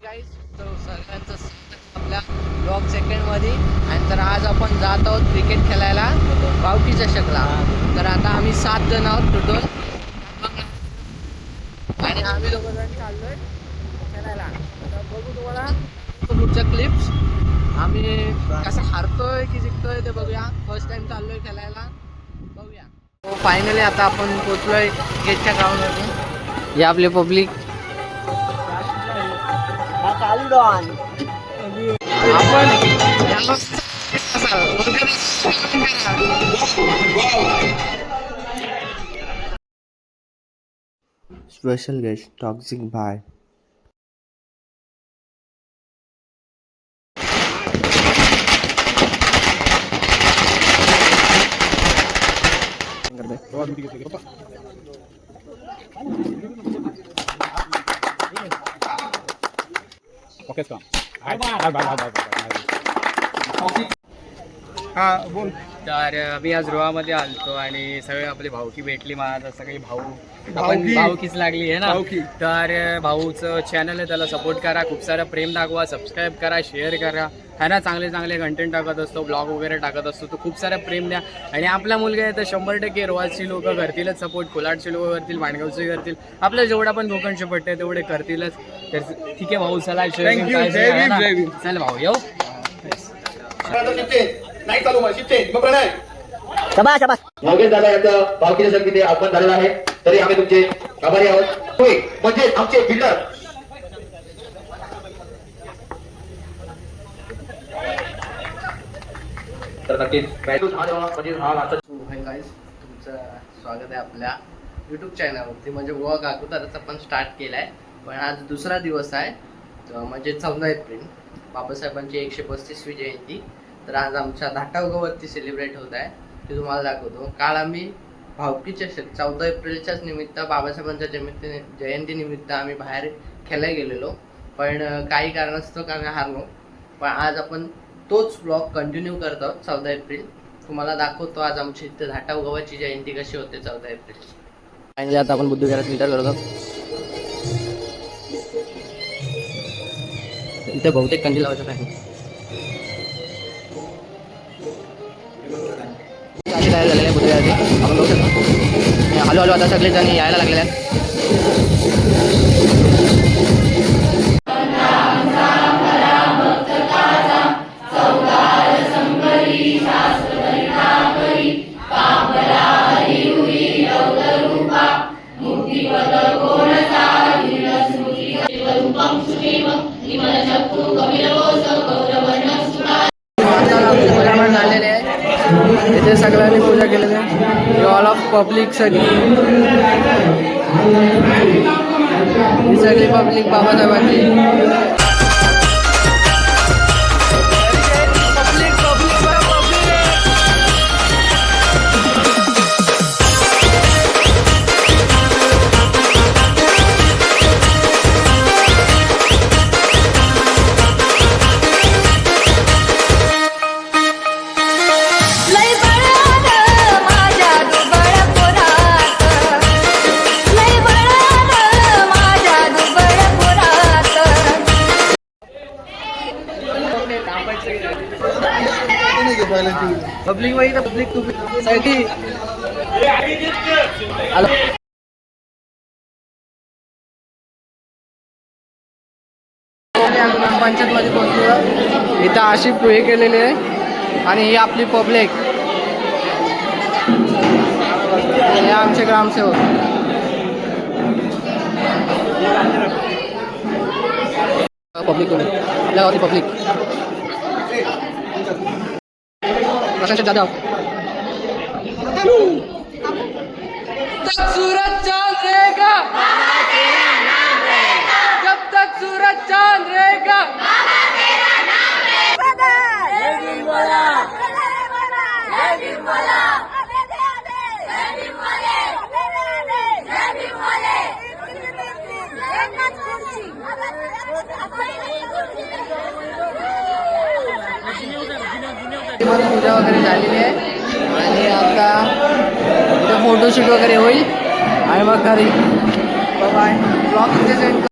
Guys तर सगळ्यांचं स्वागत आपल्या ब्लॉग सेकंडमध्ये. आणि तर आज आपण जात आहोत क्रिकेट खेळायला बावकी चषकला. तर आता आम्ही 7 जण आहोत टोटल आणि आम्ही दोघं जण चाललोय खेळायला. तर बघू तुम्हाला पुढच्या क्लिप्स. आम्ही कसं हारतोय की जिंकतोय ते बघूया. फर्स्ट टाइम चाललोय खेळायला, बघूया. हो फायनली आता आपण पोचलोय गेटच्या ग्राउंडवरती. हे आपले public Special guest Toxic Bhai. बोल. तर आम्ही आज रोहामध्ये आलतो आणि सगळे आपले भाऊकी भेटली. मला सगळी भाऊकीच लागली आहे ना. तर भाऊचं चॅनल आहे, त्याला सपोर्ट करा, खूप सारं प्रेम दाखवा, सबस्क्राईब करा, शेअर करा. है ना, चांगले चांगले कंटेंट टाकत असतो, ब्लॉग वगैरे टाकत असतो. तो खूप सारं प्रेम द्या. आणि आपला मुलगा आहे तर 100% रोहाची लोक करतीलच सपोर्ट, कोलाडची लोक करतील, माणगावचे करतील, आपल्या जेवढा पण लोकांचे पट्टे तेवढे करतीलच. तर ठीक आहे भाऊ, चला चल भाऊ येऊ. नाही चालू मग शिफ्टे मग प्रणय योगेश दादा यांचं भावकीच्या संगीते आगमन झालेलं आहे, तरी आम्ही तुमचे आभारी आहोत. होय म्हणजे आमचे बिल्डर. तर नक्कीच म्हणजे तुमचं स्वागत आहे आपल्या यूट्यूब चॅनलवरती. म्हणजे गोवा काकुतारच आपण स्टार्ट केला आहे, पण आज दुसरा दिवस आहे. तर म्हणजे 14 एप्रिल बाबासाहेबांची 135वी जयंती. तर आज आमच्या धाटावगावरती सेलिब्रेट होत आहे, ते तुम्हाला दाखवतो. काल आम्ही भावकीच्या 14 एप्रिलच्याच निमित्त बाबासाहेबांच्या जयंती निमित्त आम्ही बाहेर खेळायला गेलेलो, पण काही कारणास्तव आम्ही हारलो. पण आज आपण तोच ब्लॉग कंटिन्यू करत आहोत. 14 एप्रिल तुम्हाला दाखवतो आज आमची इथे धाटावगावाची जयंती कशी होते 14 एप्रिल. आणि आता आपण बुद्धविहारात इंटर करतो. इथे बहुतेक कंदी लावायचं आहे. तयार झालेले आहे बुद्धविहाराचे, आपण बघू शकतो. हळू हळू आता सगळेजण यायला लागलेले आहेत. इथे सगळ्यांनी पूजा केलेली आहे. ऑल ऑफ पब्लिक सगळी पब्लिक बाबासाहेबांची. पब्लिक वही तर पब्लिक तू साठी ग्रामपंचायत मध्ये पोहोचलो. इथं अशी हे केलेली आहे आणि ही आपली पब्लिक, हे आमचे ग्रामसेवक. पब्लिक आपल्या गावातली पब्लिक. प्रशांत जाधव. सूरज चांद रहेगा, जब तक सूरज चांद रहेगा. पूजा वगैरे झालेली आहे आणि आता इथे फोटोशूट वगैरे होईल आणि मग घरी. बाय. ब्लॉग इथे सेंड